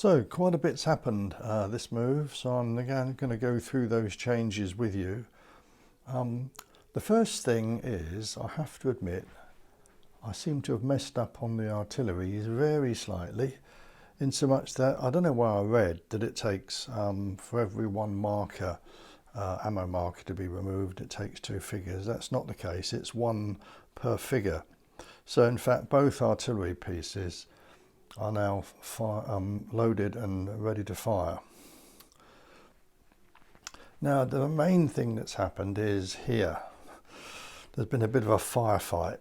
So quite a bit's happened this move, so I'm again going to go through those changes with you. The first thing is, I have to admit, I seem to have messed up on the artillery very slightly, in so much that I don't know where I read that it takes for every one marker, ammo marker to be removed, it takes 2 figures. That's not the case, it's 1 per figure. So in fact both artillery pieces are now loaded and ready to fire. Now the main thing that's happened is here. There's been a bit of a firefight.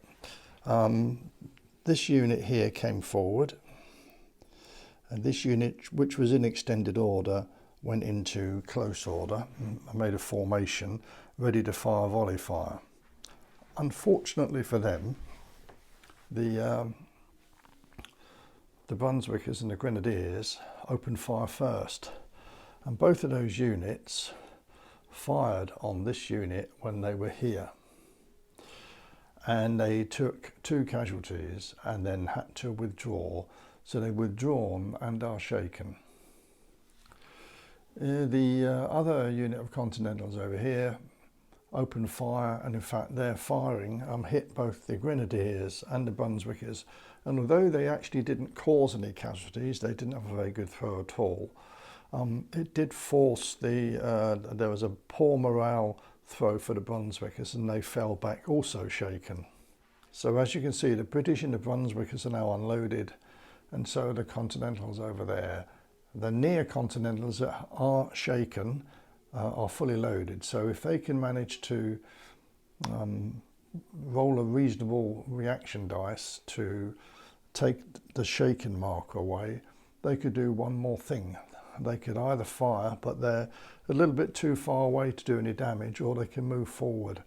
This unit here came forward, and this unit, which was in extended order, went into close order and made a formation ready to fire volley fire. Unfortunately for them, the Brunswickers and the Grenadiers opened fire first, and both of those units fired on this unit when they were here, and they took 2 casualties and then had to withdraw. So they've withdrawn and are shaken. The other unit of Continentals over here opened fire, and in fact their firing hit both the Grenadiers and the Brunswickers, and although they actually didn't cause any casualties, they didn't have a very good throw at all, it did force there was a poor morale throw for the Brunswickers, and they fell back also shaken. So as you can see, the British and the Brunswickers are now unloaded, and so are the Continentals over there. The near Continentals that are shaken are fully loaded, so if they can manage to roll a reasonable reaction dice to take the shaken marker away, they could do one more thing. They could either fire, but they're a little bit too far away to do any damage, or they can move forward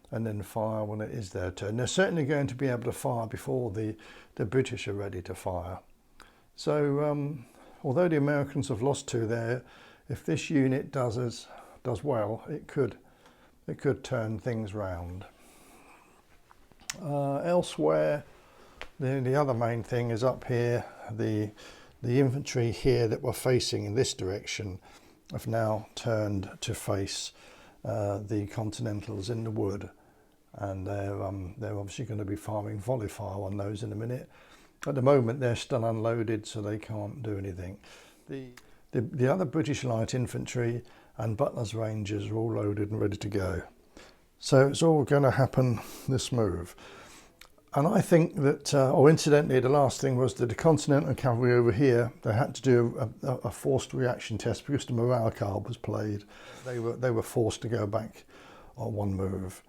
and then fire when it is their turn. They're certainly going to be able to fire before the British are ready to fire. So although the Americans have lost 2 there, if this unit does well, it could turn things round. Elsewhere, the other main thing is up here. The infantry here that were facing in this direction have now turned to face the Continentals in the wood, and they're obviously going to be firing volley fire on those in a minute. At the moment they're still unloaded, so they can't do anything. The other British light infantry and Butler's Rangers are all loaded and ready to go. So it's all going to happen this move. And I think that, incidentally, the last thing was that the Continental Cavalry over here, they had to do a forced reaction test because the morale card was played. They were forced to go back on 1 move,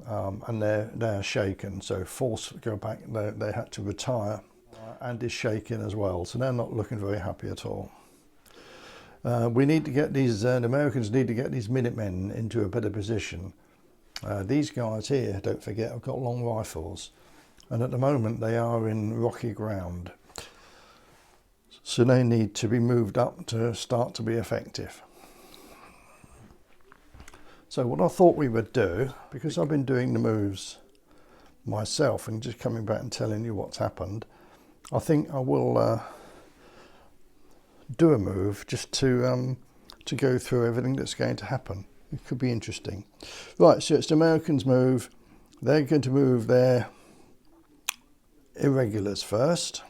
and they're shaken. So forced to go back, they had to retire, and is shaken as well. So they're not looking very happy at all. We need to get these, the Americans need to get these Minutemen into a better position. These guys here, don't forget, have got long rifles, and at the moment they are in rocky ground. So they need to be moved up to start to be effective. So what I thought we would do, because I've been doing the moves myself and just coming back and telling you what's happened, I think I will do a move just to go through everything that's going to happen. It could be interesting. Right, so it's the Americans' move. They're going to move their irregulars first,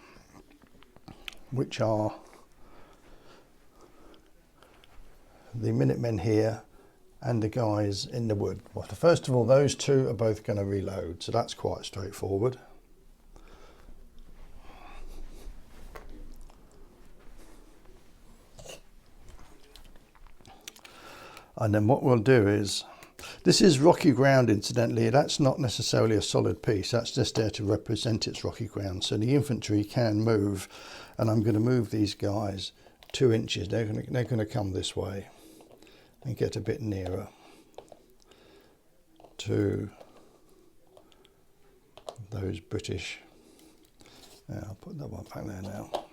which are the Minutemen here and the guys in the wood. Well, first of all, those 2 are both going to reload, so that's quite straightforward. And then what we'll do is, this is rocky ground incidentally, that's not necessarily a solid piece, that's just there to represent its rocky ground. So the infantry can move, and I'm going to move these guys 2 inches. They're going to come this way and get a bit nearer to those British. Yeah, I'll put that one back there now.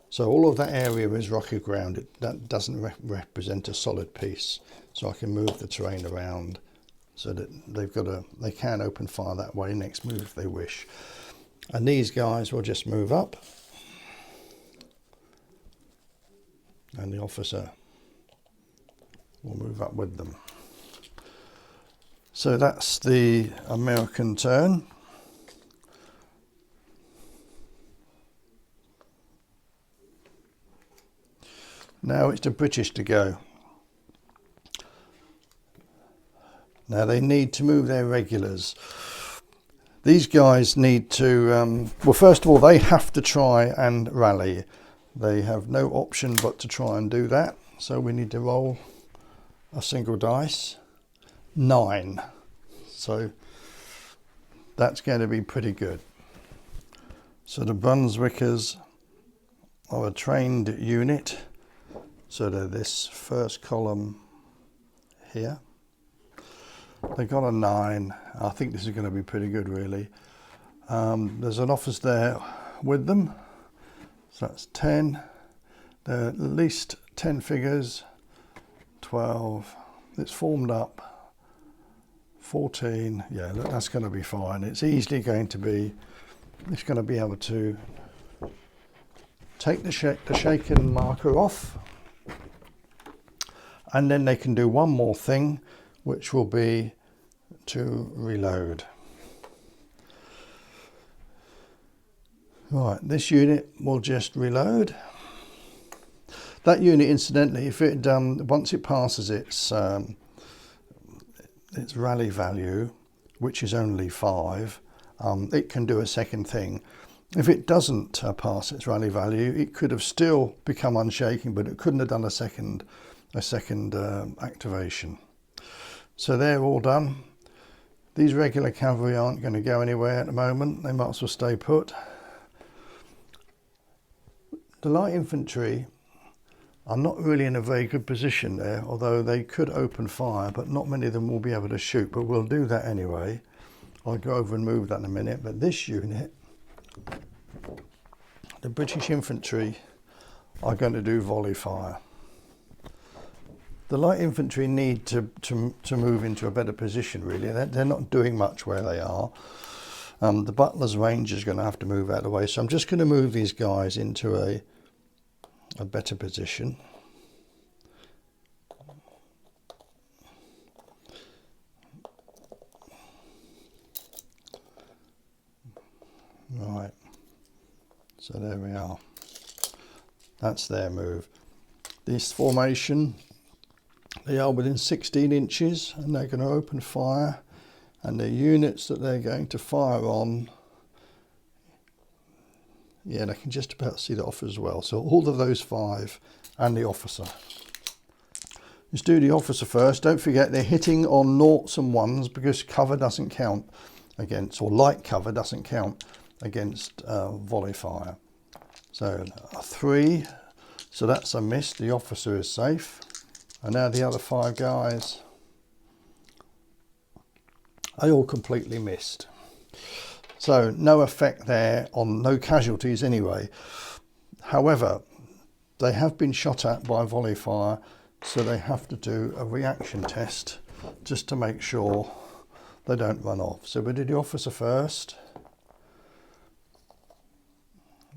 So all of that area is rocky ground. That doesn't represent a solid piece. So I can move the terrain around so that they can open fire that way next move if they wish. And these guys will just move up and the officer will move up with them. So that's the American turn. Now it's the British to go. Now they need to move their regulars. These guys need to, well, first of all, they have to try and rally. They have no option but to try and do that. So we need to roll a single dice. 9. So that's going to be pretty good. So the Brunswickers are a trained unit. So they're this first column here. They got a 9. I think this is going to be pretty good, really. There's an officer there with them. So that's 10. There are at least 10 figures. 12. It's formed up. 14. Yeah, look, that's going to be fine. It's easily going to be. It's going to be able to take the shaken marker off, and then they can do one more thing, which will be to reload. Right, this unit will just reload. That unit, incidentally, if it once it passes its rally value, which is only 5, it can do a second thing. If it doesn't pass its rally value, it could have still become unshaken, but it couldn't have done a second activation. So they're all done. These regular cavalry aren't going to go anywhere at the moment. They might as well stay put. The light infantry are not really in a very good position there, although they could open fire, but not many of them will be able to shoot, but we'll do that anyway. I'll go over and move that in a minute. But this unit, the British infantry, are going to do volley fire. The light infantry need to move into a better position, really. They're not doing much where they are. The butler's range is going to have to move out of the way, so I'm just going to move these guys into a better position. Right, so there we are. That's their move. This formation, they are within 16 inches and they're going to open fire, and the units that they're going to fire on, yeah, they can just about see the officer as well. So all of those 5 and the officer. Let's do the officer first. Don't forget they're hitting on 0s and 1s because cover doesn't count against, or light cover doesn't count against volley fire. So a 3, so that's a miss. The officer is safe. And now the other 5 guys, they all completely missed. So no effect there, on no casualties anyway. However, they have been shot at by volley fire, so they have to do a reaction test just to make sure they don't run off. So we do the officer first.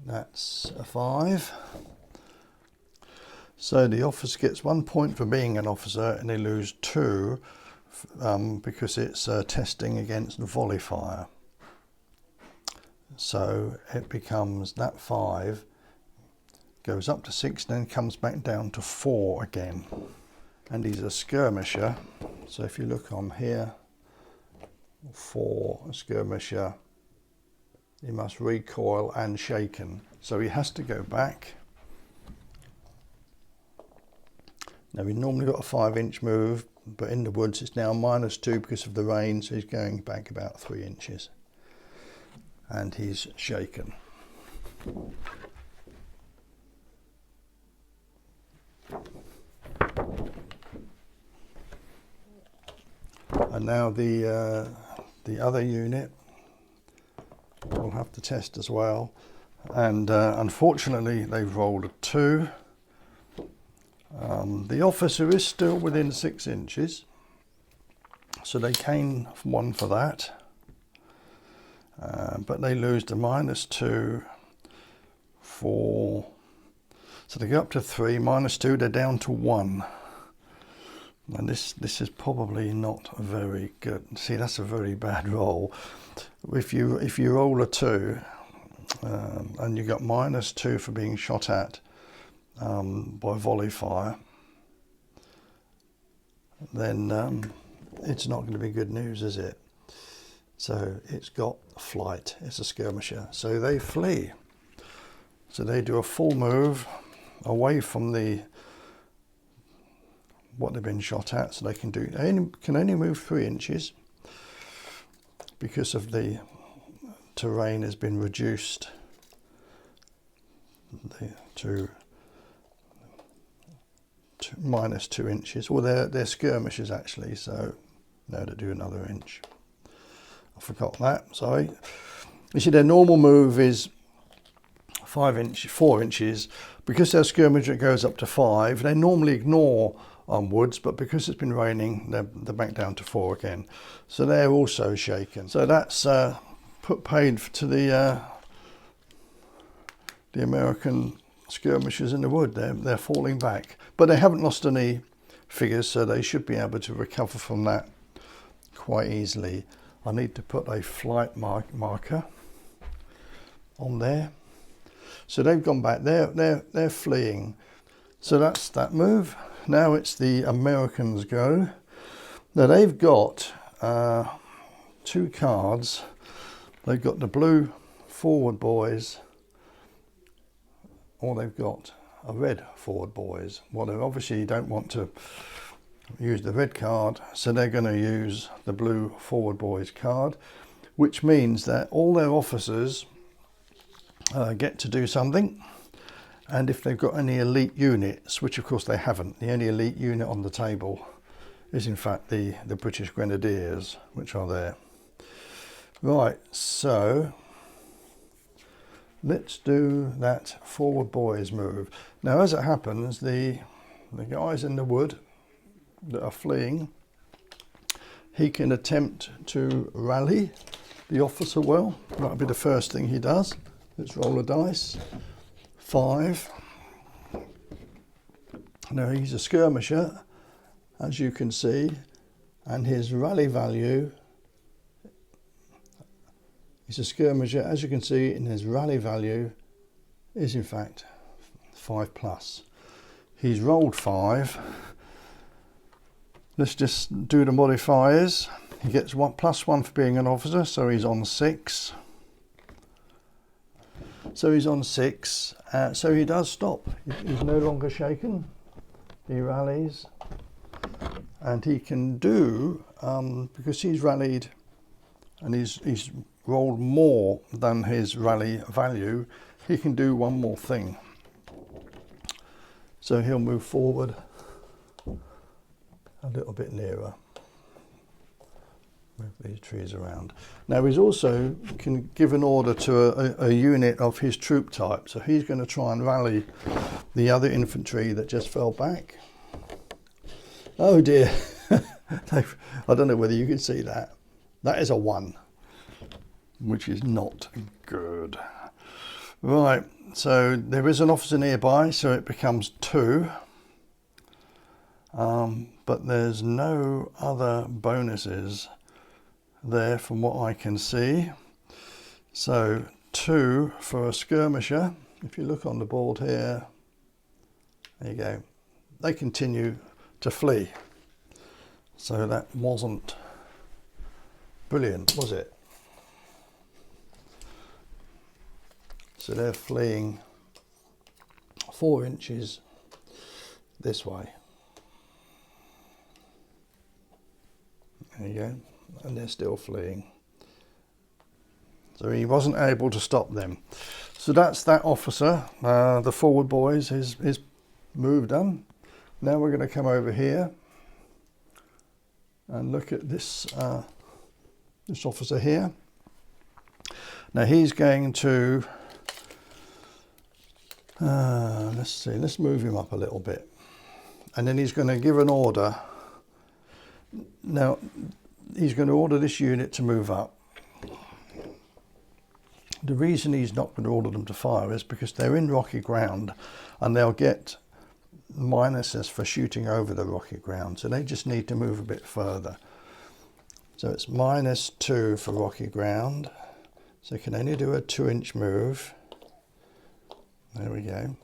That's a 5. So the officer gets 1 point for being an officer, and they lose 2 because it's testing against volley fire. So it becomes that 5 goes up to 6, then comes back down to 4 again. And he's a skirmisher. So if you look on here, 4 skirmisher, he must recoil and shaken. So he has to go back. Now we normally got a 5-inch move, but in the woods it's now -2 because of the rain, so he's going back about 3 inches. And he's shaken. And now the other unit will have to test as well, and unfortunately they've rolled a 2. The officer is still within 6 inches, so they gain 1 for that. But they lose the -2 for... So So they go up to 3, -2, they're down to 1. And this is probably not very good. See, that's a very bad roll. If you roll a 2, and you got -2 for being shot at by volley fire, then it's not going to be good news, is it? So it's got flight. It's a skirmisher. So they flee. So they do a full move away from what they've been shot at. So they can only move 3 inches because of the terrain has been reduced to -2 inches. Well, they're skirmishers actually, so no, to do another inch. I forgot that, sorry. You see, their normal move is 4 inches. Because they're skirmisher, it goes up to 5. They normally ignore woods, but because it's been raining, they're back down to 4 again. So they're also shaken. So that's paid to the American skirmishers in the wood. They're falling back, but they haven't lost any figures, so they should be able to recover from that quite easily. I need to put a flight marker on there. So they've gone back. They're fleeing. So that's that move. Now it's the Americans' go. Now they've got 2 cards. They've got the blue forward boys, or they've got a red forward boys. Well, they obviously don't want to use the red card, so they're going to use the blue forward boys card, which means that all their officers get to do something. And if they've got any elite units, which of course they haven't, the only elite unit on the table is in fact the British Grenadiers, which are there. Right, so let's do that forward boys move. Now, as it happens, the guys in the wood that are fleeing, he can attempt to rally the officer well. That'll be the first thing he does. Let's roll a dice. 5. Now he's a skirmisher, as you can see, and his rally value, he's a skirmisher, as you can see, and his rally value is in fact 5+. He's rolled 5. Let's just do the modifiers. He gets +1 for being an officer, so he's on 6. So he's on 6, so he does stop. He's no longer shaken. He rallies, and he can do, because he's rallied and he's rolled more than his rally value, he can do one more thing. So he'll move forward a little bit nearer. Move these trees around. Now he's also can give an order to a unit of his troop type. So he's going to try and rally the other infantry that just fell back. Oh dear. I don't know whether you can see that. That is a 1, which is not good. Right, so there is an officer nearby, so it becomes 2. But there's no other bonuses there from what I can see. So 2 for a skirmisher. If you look on the board here, there you go. They continue to flee. So that wasn't brilliant, was it? So they're fleeing 4 inches this way. There you go. And they're still fleeing. So he wasn't able to stop them. So that's that officer, the forward boys, his move done. Now we're going to come over here and look at this this officer here. Now he's going to let's see, let's move him up a little bit, and then he's going to give an order. Now he's going to order this unit to move up. The reason he's not going to order them to fire is because they're in rocky ground and they'll get minuses for shooting over the rocky ground, so they just need to move a bit further. So it's -2 for rocky ground, so you can only do a 2-inch move. There we go.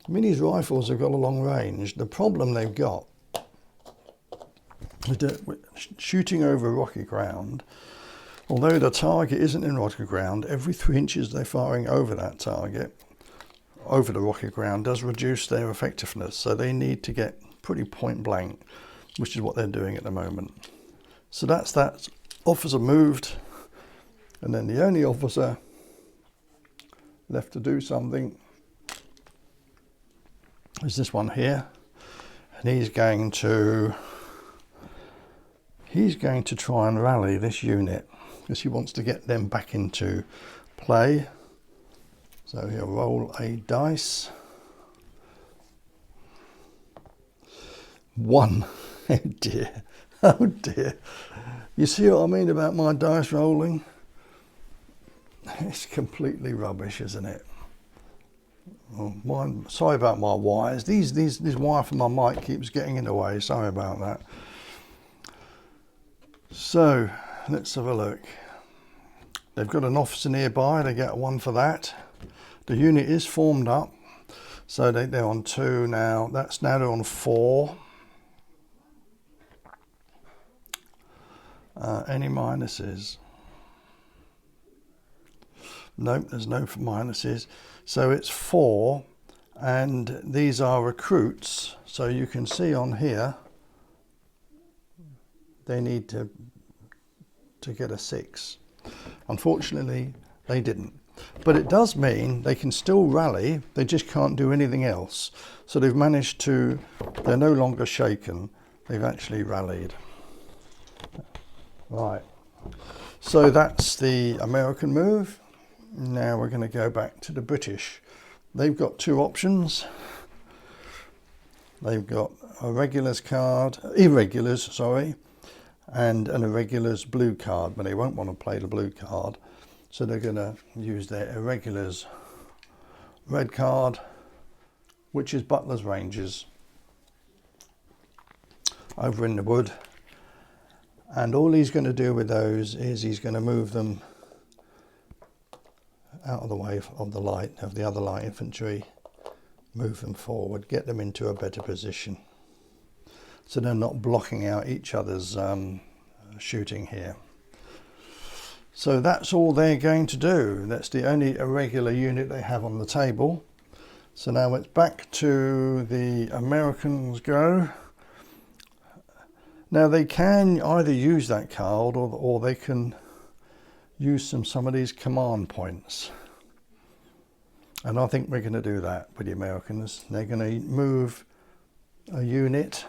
I mean, these rifles have got a long range. The problem they've got is that shooting over rocky ground, although the target isn't in rocky ground, every 3 inches they're firing over that target, over the rocky ground, does reduce their effectiveness. So they need to get pretty point blank, which is what they're doing at the moment. So that's that. Officer moved, and then the only officer left to do something is this one here, and he's going to try and rally this unit because he wants to get them back into play. So he'll roll a dice. 1. Oh dear, oh dear. You see what I mean about my dice rolling? It's completely rubbish, isn't it? Oh, sorry about my wires. This wire from my mic keeps getting in the way. Sorry about that. So let's have a look. They've got an officer nearby. They get 1 for that. The unit is formed up, so they're on 2 now. That's now they're on 4. Any minuses? Nope, there's no minuses. So it's 4, and these are recruits. So you can see on here, they need to get a 6. Unfortunately, they didn't. But it does mean they can still rally, they just can't do anything else. So they've managed to, they're no longer shaken, they've actually rallied. Right, so that's the American move. Now we're going to go back to the British. They've got 2 options. They've got a irregulars, sorry, and an irregulars blue card, but they won't want to play the blue card. So they're going to use their irregulars red card, which is Butler's Rangers, over in the wood. And all he's going to do with those is he's going to move them out of the way of the light, of the other light infantry, move them forward, get them into a better position, so they're not blocking out each other's shooting here. So that's all they're going to do. That's the only irregular unit they have on the table. So now it's back to the Americans go. Now they can either use that card or they can use some of these command points. And I think we're going to do that with the Americans. They're going to move a unit,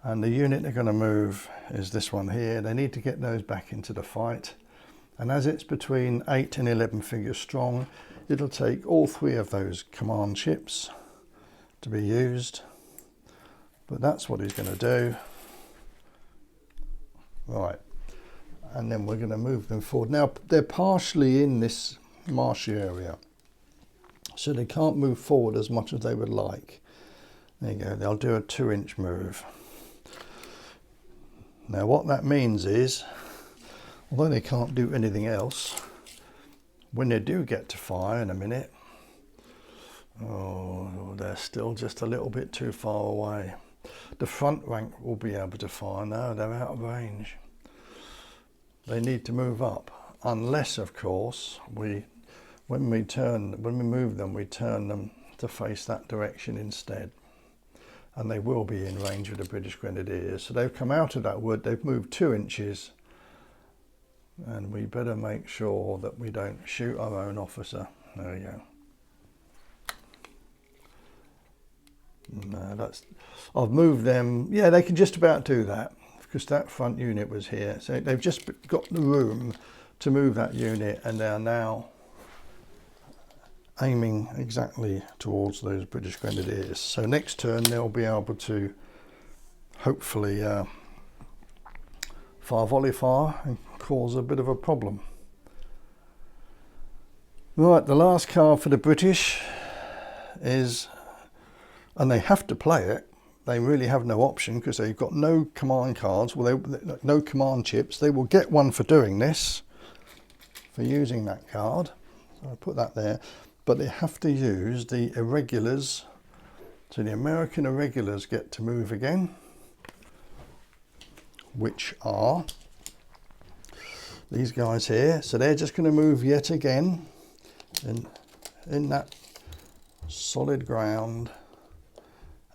and the unit they're going to move is this one here. They need to get those back into the fight. And as it's between 8 and 11 figures strong, it'll take all 3 of those command ships to be used. But that's what he's going to do. Right. And then we're going to move them forward. Now, they're partially in this marshy area, so they can't move forward as much as they would like. There you go. They'll do a 2-inch move. Now, what that means is, although they can't do anything else, when they do get to fire in a minute, oh, they're still just a little bit too far away. The front rank will be able to fire now. They're out of range. They need to move up, unless, of course, when we move them, we turn them to face that direction instead, and they will be in range of the British Grenadiers. So they've come out of that wood. They've moved 2 inches, and we better make sure that we don't shoot our own officer. There we go. No, I've moved them. Yeah, they can just about do that, because that front unit was here. So they've just got the room to move that unit, and they're now aiming exactly towards those British Grenadiers. So next turn they'll be able to hopefully volley fire and cause a bit of a problem. Right, the last card for the British is, and they have to play it, they really have no option because they've got no command cards, well, no command chips. They will get one for doing this, for using that card. So I'll put that there, but they have to use the irregulars. So the American irregulars get to move again, which are these guys here. So they're just going to move yet again in that solid ground,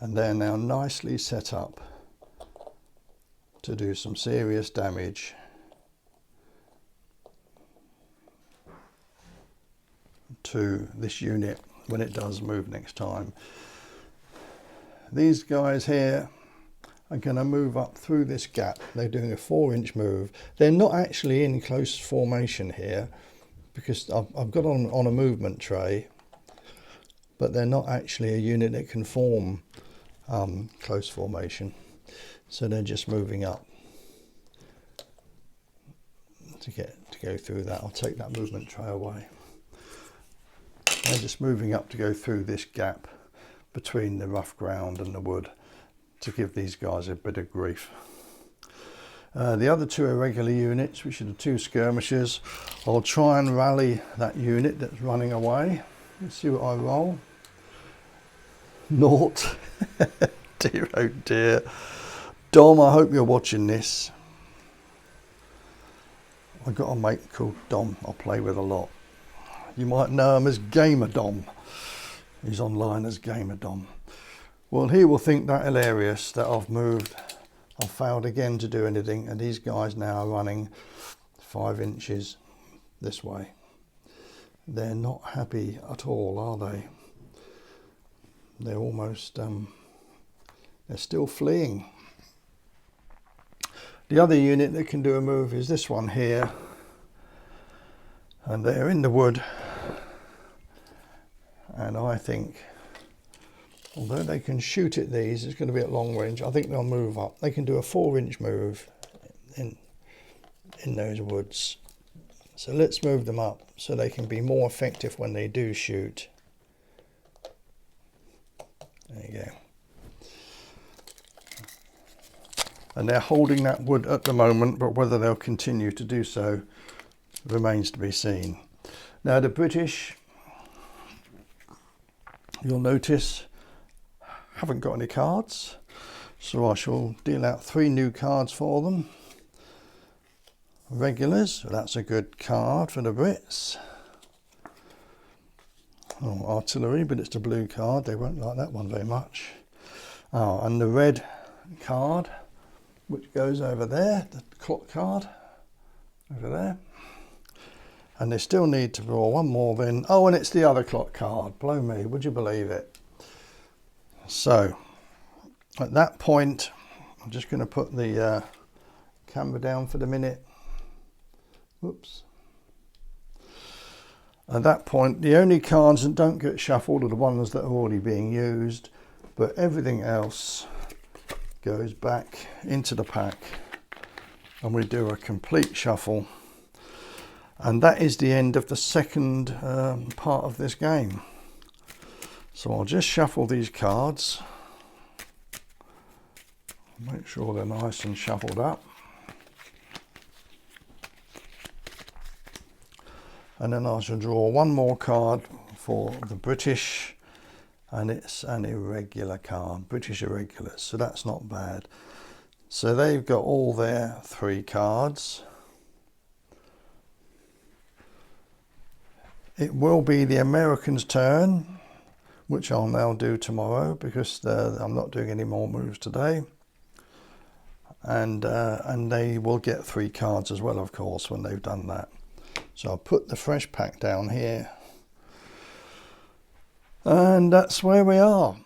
and they're now nicely set up to do some serious damage to this unit when it does move next time. These guys here are going to move up through this gap. They're doing a 4-inch move. They're not actually in close formation here because I've got on a movement tray, but they're not actually a unit that can form close formation. So they're just moving up to go through that. I'll take that movement tray away. They're just moving up to go through this gap between the rough ground and the wood to give these guys a bit of grief. The other two irregular units, which are the 2 skirmishers, I'll try and rally that unit that's running away. Let's see what I roll. Naught. Dear, oh dear. Dom, I hope you're watching this. I've got a mate called Dom I play with a lot. You might know him as Gamer Dom. He's online as Gamer Dom. Well, he will think that hilarious that I've failed again to do anything, and these guys now are running 5 inches this way. They're not happy at all, are they? They're almost, they're still fleeing. The other unit that can do a move is this one here, and they're in the wood, and I think, although they can shoot at these, it's going to be at long range. I think they'll move up. They can do a 4-inch move in those woods. So let's move them up so they can be more effective when they do shoot. There you go. And they're holding that wood at the moment, but whether they'll continue to do so remains to be seen. Now the British, you'll notice, haven't got any cards, so I shall deal out 3 new cards for them. Regulars, so that's a good card for the Brits. Oh, artillery, but it's the blue card. They won't like that one very much. Oh, and the red card, which goes over there, the clock card over there. And they still need to draw one more then. Oh, and it's the other clock card. Blow me, would you believe it? So at that point, I'm just going to put the camera down for the minute. Whoops. At that point, the only cards that don't get shuffled are the ones that are already being used, but everything else goes back into the pack and we do a complete shuffle. And that is the end of the second part of this game. So I'll just shuffle these cards, make sure they're nice and shuffled up. And then I shall draw one more card for the British, and it's an irregular card, British irregulars, so that's not bad. So they've got all their 3 cards. It will be the Americans' turn, which I'll now do tomorrow because I'm not doing any more moves today. And they will get 3 cards as well, of course, when they've done that. So I'll put the fresh pack down here. And that's where we are.